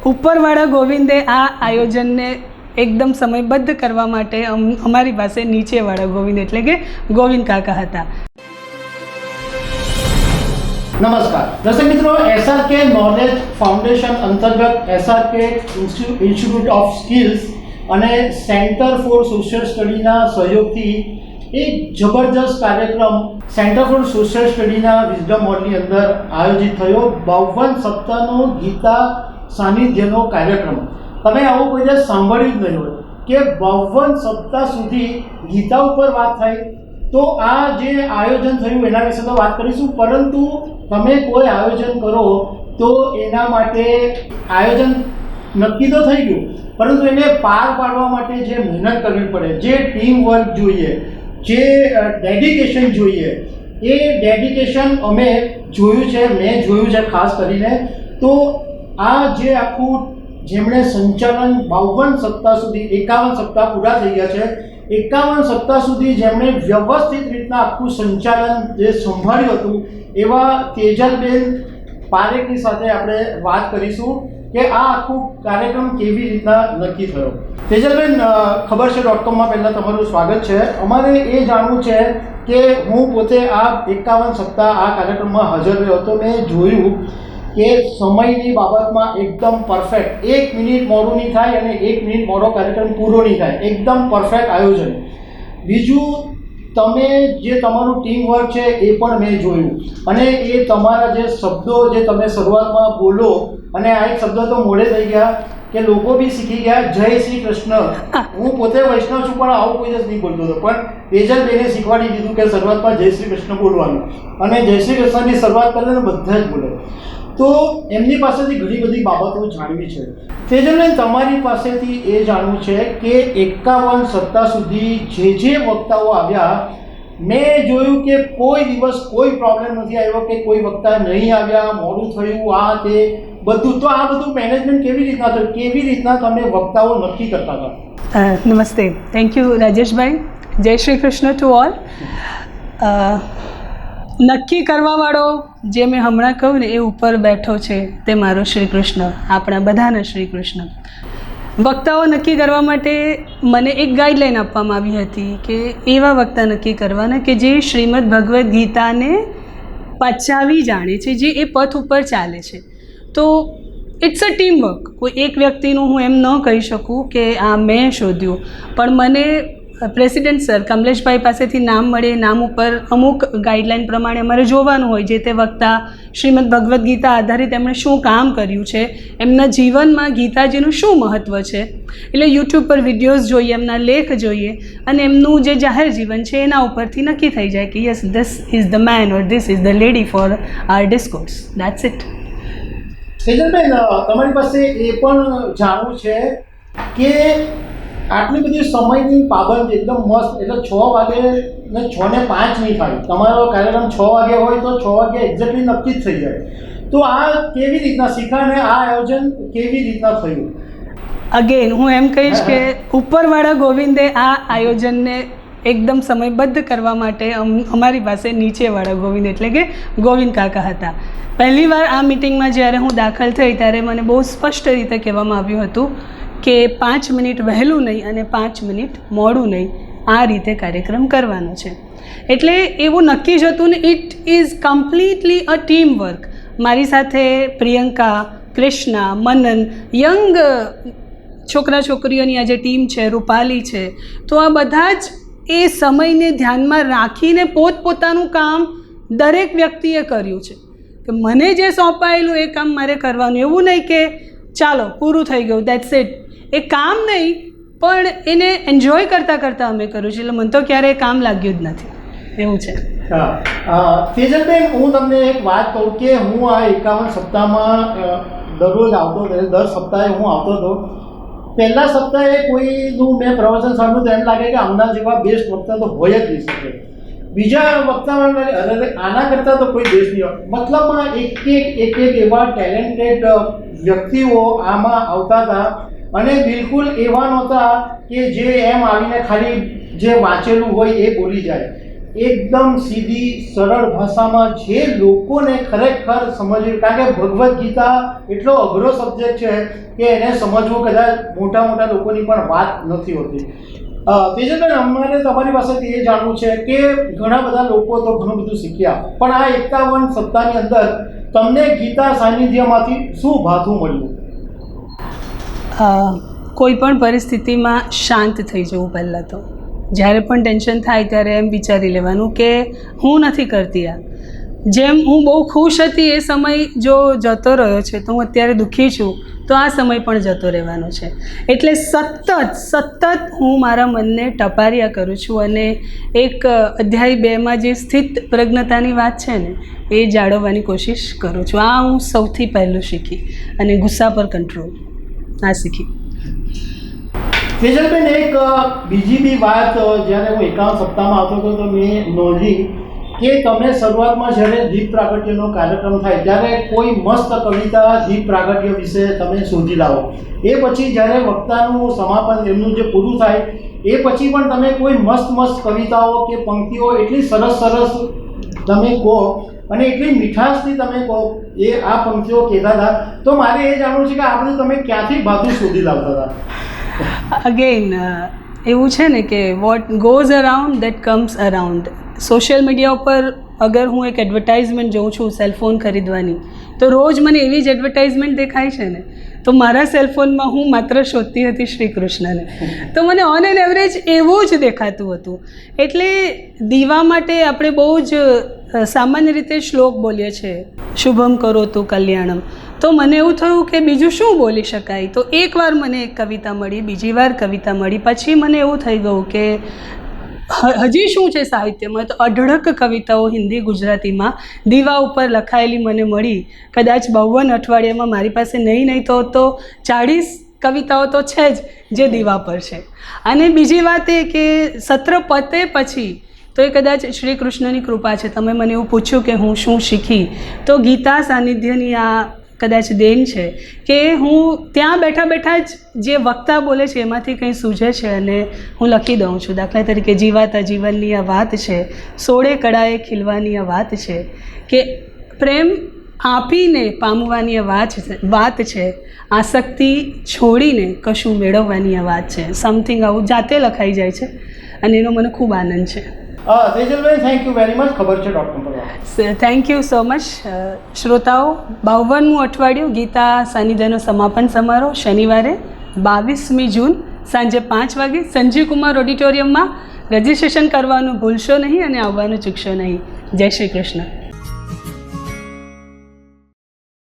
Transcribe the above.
ઉપરવાળા ગોવિંદે આ આયોજનને એકદમ સમયબદ્ધ કરવા માટે અમારી પાસે નીચેવાળા ગોવિંદ એટલે કે ગોવિંદ કાકા હતા. નમસ્કાર દર્શક મિત્રો, SRK નોલેજ ફાઉન્ડેશન અંતર્ગત SRK ઇન્સ્ટિટ્યૂટ ઓફ સ્કિલ્સ અને સેન્ટર ફોર સોશિયલ સ્ટડીના સહયોગથી એક જબરજસ્ત કાર્યક્રમ સેન્ટર ફોર સોશિયલ સ્ટડીના વિઝડમ હોલની અંદર આયોજિત થયો. 52 સપ્તાહનો ગીતા સાનિધ્યનો કાર્યક્રમ. તમે આવું કોઈ દિવસ સાંભળ્યું જ નહીં હોય કે 52 સપ્તાહ સુધી ગીતા ઉપર વાત થાય. તો આ જે આયોજન થયું એના વિશે તો વાત કરીશું, પરંતુ તમે કોઈ આયોજન કરો તો એના માટે આયોજન નક્કી તો થઈ ગયું, પરંતુ એને પાર પાડવા માટે જે મહેનત કરવી પડે, જે ટીમ વર્ક જોઈએ, જે ડેડિકેશન જોઈએ, એ ડેડિકેશન અમે જોયું છે, મેં જોયું છે ખાસ કરીને. તો આ જે આખું જેમણે સંચાલન 52 સપ્તાહ સુધી 51 સપ્તાહ પૂરા થઈ ગયા છે, 51 સપ્તાહ સુધી જેમણે વ્યવસ્થિત રીતના આખું સંચાલન જે સંભાળ્યું હતું એવા તેજલબેન પારેખની સાથે આપણે વાત કરીશું કે આ આખું કાર્યક્રમ કેવી રીતના નક્કી થયો. તેજલબેન, ખબર છે .comમાં પહેલાં તમારું સ્વાગત છે. અમારે એ જાણવું છે કે હું પોતે આ 51 સપ્તાહ આ કાર્યક્રમમાં હાજર રહ્યો હતો. મેં જોયું કે સમયની બાબતમાં એકદમ પરફેક્ટ, 1 મિનિટ મોડું નહીં થાય અને 1 મિનિટ મોડો કાર્યક્રમ પૂરો નહીં થાય, એકદમ પરફેક્ટ આયોજન. બીજું, તમે જે તમારું ટીમ વર્ક છે એ પણ મેં જોયું, અને એ તમારા જે શબ્દો જે તમે શરૂઆતમાં બોલો, અને આ એક શબ્દ તો મોડે થઈ ગયા કે લોકો બી શીખી ગયા, જય શ્રી કૃષ્ણ. હું પોતે વૈષ્ણવ છું પણ આવું કોઈ દિવસ નહીં બોલતો હતો, પણ તેજલબેને શીખવાડી દીધું કે શરૂઆતમાં જય શ્રી કૃષ્ણ બોલવાનું, અને જય શ્રી કૃષ્ણની શરૂઆત કરે ને બધા જ બોલે. તો એમની પાસેથી ઘણી બધી બાબતો જાણવી છે. તેજલબેન, તમારી પાસેથી એ જાણવું છે કે 51 સપ્તાહ સુધી જે વક્તાઓ આવ્યા, મેં જોયું કે કોઈ દિવસ કોઈ પ્રોબ્લેમ નથી આવ્યો કે કોઈ વક્તા નહીં આવ્યા, મોડું થયું, આ તે બધું. તો આ બધું મેનેજમેન્ટ કેવી રીતના થયું, કેવી રીતના તમે વક્તાઓ નક્કી કરતા હતા? નમસ્તે, થેન્ક યુ રાજેશભાઈ. જય શ્રી કૃષ્ણ ટુ ઓલ. નક્કી કરવાવાળો જે મેં હમણાં કહ્યું ને, એ ઉપર બેઠો છે તે મારો શ્રી કૃષ્ણ, આપણા બધાના શ્રી કૃષ્ણ. વક્તાઓ નક્કી કરવા માટે મને એક ગાઈડલાઈન આપવામાં આવી હતી કે એવા વક્તા નક્કી કરવાના કે જે શ્રીમદ ભગવદ્ ગીતાને પચાવી જાણે છે, જે એ પથ ઉપર ચાલે છે. તો ઇટ્સ અ ટીમ વર્ક. કોઈ એક વ્યક્તિનું હું એમ ન કહી શકું કે આ મેં શોધ્યું, પણ મને પ્રેસિડેન્ટ સર કમલેશભાઈ પાસેથી નામ મળે, નામ ઉપર અમુક ગાઈડલાઈન પ્રમાણે અમારે જોવાનું હોય જે તે વક્તા શ્રીમદ ભગવદ્ ગીતા આધારિત એમણે શું કામ કર્યું છે, એમના જીવનમાં ગીતાજીનું શું મહત્ત્વ છે. એટલે યુટ્યુબ પર વિડીયોઝ જોઈએ, એમના લેખ જોઈએ, અને એમનું જે જાહેર જીવન છે એના ઉપરથી નક્કી થઈ જાય કે yes, this is the man or this is the lady for our discourse. That's it. તેજલબેન, તમારી પાસે એ પણ જાણવું છે કે આટલી બધી સમયની પાબંદી એકદમ મસ્ત, એટલે 6 વાગે ને 6 ને 5 નહીં થાય, તમારો કાર્યક્રમ 6 વાગે હોય તો 6 વાગે એક્ઝેક્ટલી નક્કી જ થઈ જાય. તો આ કેવી રીતના શીખા અને આ આયોજન કેવી રીતના થયું? અગેન હું એમ કહીશ કે ઉપરવાળા ગોવિંદે આ આયોજનને એકદમ સમયબદ્ધ કરવા માટે અમારી પાસે નીચેવાળા ગોવિંદ એટલે કે ગોવિંદ કાકા હતા. પહેલીવાર આ મિટિંગમાં જ્યારે હું દાખલ થઈ ત્યારે મને બહુ સ્પષ્ટ રીતે કહેવામાં આવ્યું હતું કે 5 મિનિટ વહેલું નહીં અને 5 મિનિટ મોડું નહીં, આ રીતે કાર્યક્રમ કરવાનો છે. એટલે એવું નક્કી જ હતું ને. It is completely a team work. મારી સાથે પ્રિયંકા, કૃષ્ણા, મનન, યંગ છોકરા છોકરીઓની આ જે ટીમ છે, રૂપાલી છે, તો આ બધા જ એ સમયને ધ્યાનમાં રાખીને પોતપોતાનું કામ દરેક વ્યક્તિએ કર્યું છે કે મને જે સોંપાયેલું એ કામ મારે કરવાનું. એવું નહીં કે ચાલો પૂરું થઈ ગયું, દેટ્સ ઇટ. એ કામ નહીં, પણ એને એન્જોય કરતાં કરતાં અમે કર્યું છે. એટલે મને તો ક્યારેય કામ લાગ્યું જ નથી. એવું છે. તેજલબેન, હું તમને એક વાત કહું કે હું આ 51 સપ્તાહમાં દરરોજ આવતો હતો, દર સપ્તાહે હું આવતો હતો. પહેલા સપ્તાહે કોઈનું મેં પ્રવચન સાંભળ્યું તો એમ લાગે કે આમના જેવા બેસ્ટ વક્તા તો હોય જ નહીં શકે. બીજા વક્તામાં આના કરતાં તો કોઈ દેશ નહીં હોય. મતલબમાં એક એવા ટેલેન્ટેડ વ્યક્તિઓ આમાં આવતા હતા, અને બિલકુલ એવા નહોતા કે જે એમ આવીને ખાલી જે વાંચેલું હોય એ બોલી જાય. એકદમ સીધી સરળ ભાષામાં જે લોકોને ખરેખર સમજવું, કારણ કે ભગવદ્ ગીતા એટલો અઘરો સબ્જેક્ટ છે કે એને સમજવું કદાચ મોટા મોટા લોકોની પણ વાત નથી હોતી. તેજલબેન, અમારે તમારી પાસેથી એ જાણવું છે કે ઘણા બધા લોકો તો ઘણું બધું શીખ્યા, પણ આ 51 સપ્તાહની અંદર તમને ગીતા સાનિધ્યમાંથી શું ભાથું મળ્યું? કોઈ પણ પરિસ્થિતિમાં શાંત થઈ જવું. પહેલાં તો જ્યારે પણ ટેન્શન થાય ત્યારે એમ વિચારી લેવાનું કે હું નથી કરતી આ. જેમ હું બહુ ખુશ હતી એ સમય જો જતો રહ્યો છે તો હું અત્યારે દુઃખી છું, તો આ સમય પણ જતો રહેવાનો છે. એટલે સતત હું મારા મનને ટપાર્યા કરું છું અને એક અધ્યાય 2માં જે સ્થિત પ્રજ્ઞતાની વાત છે ને એ જાળવવાની કોશિશ કરું છું. આ હું સૌથી પહેલું શીખી, અને ગુસ્સા પર કંટ્રોલ આ શીખી. તેજલબેન, એક બીજી બી વાત જ્યારે હું 51 સપ્તાહમાં આવતો હતો તો મેં નોંધી કે તમે શરૂઆતમાં જ્યારે દીપ પ્રાગટ્યનો કાર્યક્રમ થાય ત્યારે કોઈ મસ્ત કવિતા દીપ પ્રાગટ્ય વિશે તમે શોધી લાવો. એ પછી જ્યારે વક્તાનું સમાપન એમનું જે પૂરું થાય એ પછી પણ તમે કોઈ મસ્ત કવિતાઓ કે પંક્તિઓ એટલી સરસ તમે કહો અને એટલી મીઠાશથી તમે કહો, એ આ પંક્તિઓ કહેતા હતા. તો મારે એ જાણવું છે કે આ બધું તમે ક્યાંથી ભાથું શોધી લાવતા હતા? અગેન એવું છે ને કે what goes around that comes around. Social media ઉપર અગર હું એક એડવર્ટાઇઝમેન્ટ જોઉં છું સેલફોન ખરીદવાની, તો રોજ મને એવી જ એડવર્ટાઇઝમેન્ટ દેખાય છે ને, તો મારા સેલફોનમાં હું માત્ર શોધતી હતી શ્રી કૃષ્ણને, તો મને ઓન એન એવરેજ એવું જ દેખાતું હતું. એટલે દીવા માટે આપણે બહુ જ સામાન્ય રીતે શ્લોક બોલીએ છીએ, શુભમ કરોતુ કલ્યાણમ. તો મને એવું થયું કે બીજું શું બોલી શકાય. તો એકવાર મને એક કવિતા મળી, બીજી વાર કવિતા મળી, પછી મને એવું થઈ ગયું કે હજી શું છે સાહિત્યમાં. તો અઢળક કવિતાઓ હિન્દી ગુજરાતીમાં દીવા ઉપર લખાયેલી મને મળી. કદાચ 52 અઠવાડિયામાં મારી પાસે નહીં તો 40 કવિતાઓ તો છે જ જે દીવા પર છે. અને બીજી વાત એ કે સત્ર પતે પછી તો એ કદાચ શ્રી કૃષ્ણની કૃપા છે. તમે મને એવું પૂછ્યું કે હું શું શીખી, તો ગીતા સાનિધ્યની આ કદાચ દેન છે કે હું ત્યાં બેઠા જ જે વક્તા બોલે છે એમાંથી કંઈ સૂઝે છે અને હું લખી દઉં છું. દાખલા તરીકે જીવાતા જીવનની આ વાત છે, 16 કળાએ ખીલવાની આ વાત છે, કે પ્રેમ આપીને પામવાની આ વાત છે, આસક્તિ છોડીને કશું મેળવવાની આ વાત છે. સમથિંગ આવું જાતે લખાઈ જાય છે અને એનો મને ખૂબ આનંદ છે. Tejalben, thank you very much. ખબર છે ડૉક્ટર પર. Thank you so much. શ્રોતાઓ, 52મું અઠવાડિયું ગીતા સાનિધ્યનો સમાપન સમારોહ શનિવારે 22મી જૂન સાંજે 5 વાગે સંજીવ કુમાર ઓડિટોરિયમમાં. રજિસ્ટ્રેશન કરવાનું ભૂલશો નહીં અને આવવાનું ચૂકશો નહીં. જય શ્રી કૃષ્ણ.